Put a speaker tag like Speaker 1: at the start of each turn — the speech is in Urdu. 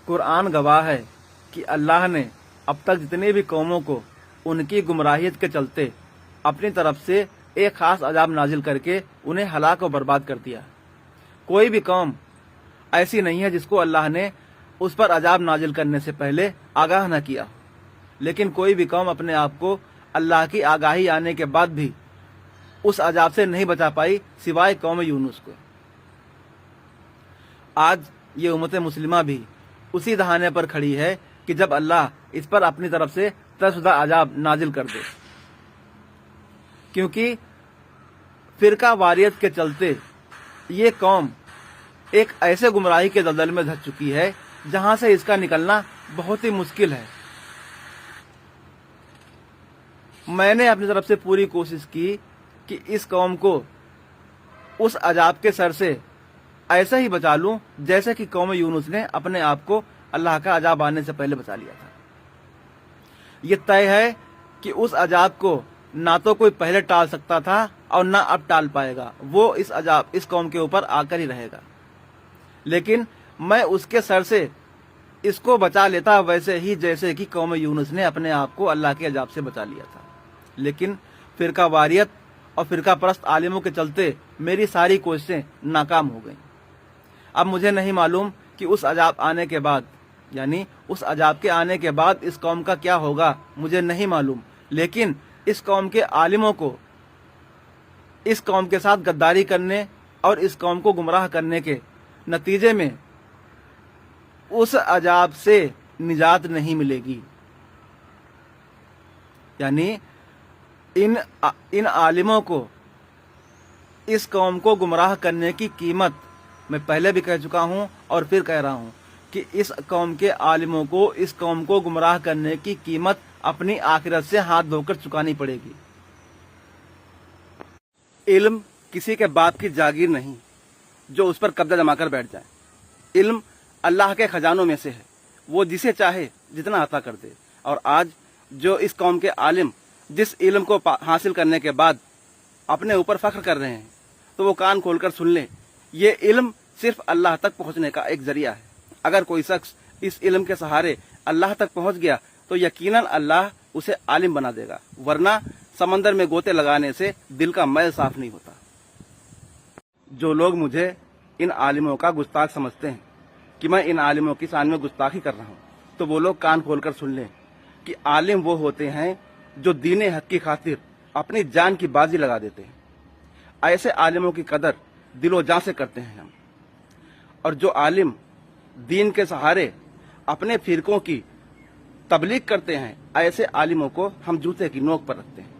Speaker 1: قرآن گواہ ہے کہ اللہ نے اب تک جتنی بھی قوموں کو ان کی گمراہیت کے چلتے اپنی طرف سے ایک خاص عذاب نازل کر کے انہیں ہلاک و برباد کر دیا۔ کوئی بھی قوم ایسی نہیں ہے جس کو اللہ نے اس پر عذاب نازل کرنے سے پہلے آگاہ نہ کیا، لیکن کوئی بھی قوم اپنے آپ کو اللہ کی آگاہی آنے کے بعد بھی اس عذاب سے نہیں بچا پائی سوائے قوم یونس کو۔ آج یہ امت مسلمہ بھی اسی دہانے پر کھڑی ہے کہ جب اللہ اس پر اپنی طرف سے طے عذاب نازل کر دے، کیونکہ فرقہ واریت کے چلتے یہ قوم ایک ایسے گمراہی کے دلدل میں دھس چکی ہے جہاں سے اس کا نکلنا بہت ہی مشکل ہے۔ میں نے اپنی طرف سے پوری کوشش کی کہ اس قوم کو اس عذاب کے سر سے ایسے ہی بچا لوں جیسے کہ قوم یونس نے اپنے آپ کو اللہ کا عذاب آنے سے پہلے بچا لیا تھا۔ یہ طے ہے کہ اس عذاب کو نہ تو کوئی پہلے ٹال سکتا تھا اور نہ اب ٹال پائے گا، وہ اس عذاب اس قوم کے اوپر آ کر ہی رہے گا، لیکن میں اس کے سر سے اس کو بچا لیتا ویسے ہی جیسے کہ قوم یونس نے اپنے آپ کو اللہ کے عذاب سے بچا لیا تھا۔ لیکن فرقہ واریت اور فرقہ پرست عالموں کے چلتے میری ساری کوششیں ناکام ہو گئیں۔ اب مجھے نہیں معلوم کہ اس عذاب آنے کے بعد، یعنی اس عذاب کے آنے کے بعد اس قوم کا کیا ہوگا، مجھے نہیں معلوم، لیکن اس قوم کے عالموں کو اس قوم کے ساتھ غداری کرنے اور اس قوم کو گمراہ کرنے کے نتیجے میں اس عذاب سے نجات نہیں ملے گی۔ یعنی ان عالموں کو اس قوم کو گمراہ کرنے کی قیمت میں پہلے بھی کہہ چکا ہوں اور پھر کہہ رہا ہوں کہ اس قوم کے عالموں کو اس قوم کو گمراہ کرنے کی قیمت اپنی آخرت سے ہاتھ دھو کر چکانی پڑے گی۔ علم کسی کے باپ کی جاگیر نہیں جو اس پر قبضہ جما کر بیٹھ جائے۔ علم اللہ کے خزانوں میں سے ہے، وہ جسے چاہے جتنا عطا کر دے۔ اور آج جو اس قوم کے عالم جس علم کو حاصل کرنے کے بعد اپنے اوپر فخر کر رہے ہیں، تو وہ کان کھول کر سن لیں، یہ علم صرف اللہ تک پہنچنے کا ایک ذریعہ ہے۔ اگر کوئی شخص اس علم کے سہارے اللہ تک پہنچ گیا تو یقیناً اللہ اسے عالم بنا دے گا، ورنہ سمندر میں گوتے لگانے سے دل کا میل صاف نہیں ہوتا۔ جو لوگ مجھے ان عالموں کا گستاخ سمجھتے ہیں کہ میں ان عالموں کی شان میں گستاخی کر رہا ہوں، تو وہ لوگ کان کھول کر سن لیں کہ عالم وہ ہوتے ہیں جو دین حق کی خاطر اپنی جان کی بازی لگا دیتے ہیں۔ ایسے عالموں کی قدر دل و جان سے کرتے ہیں ہم، اور جو عالم دین کے سہارے اپنے فرقوں کی تبلیغ کرتے ہیں، ایسے عالموں کو ہم جوتے کی نوک پر رکھتے ہیں۔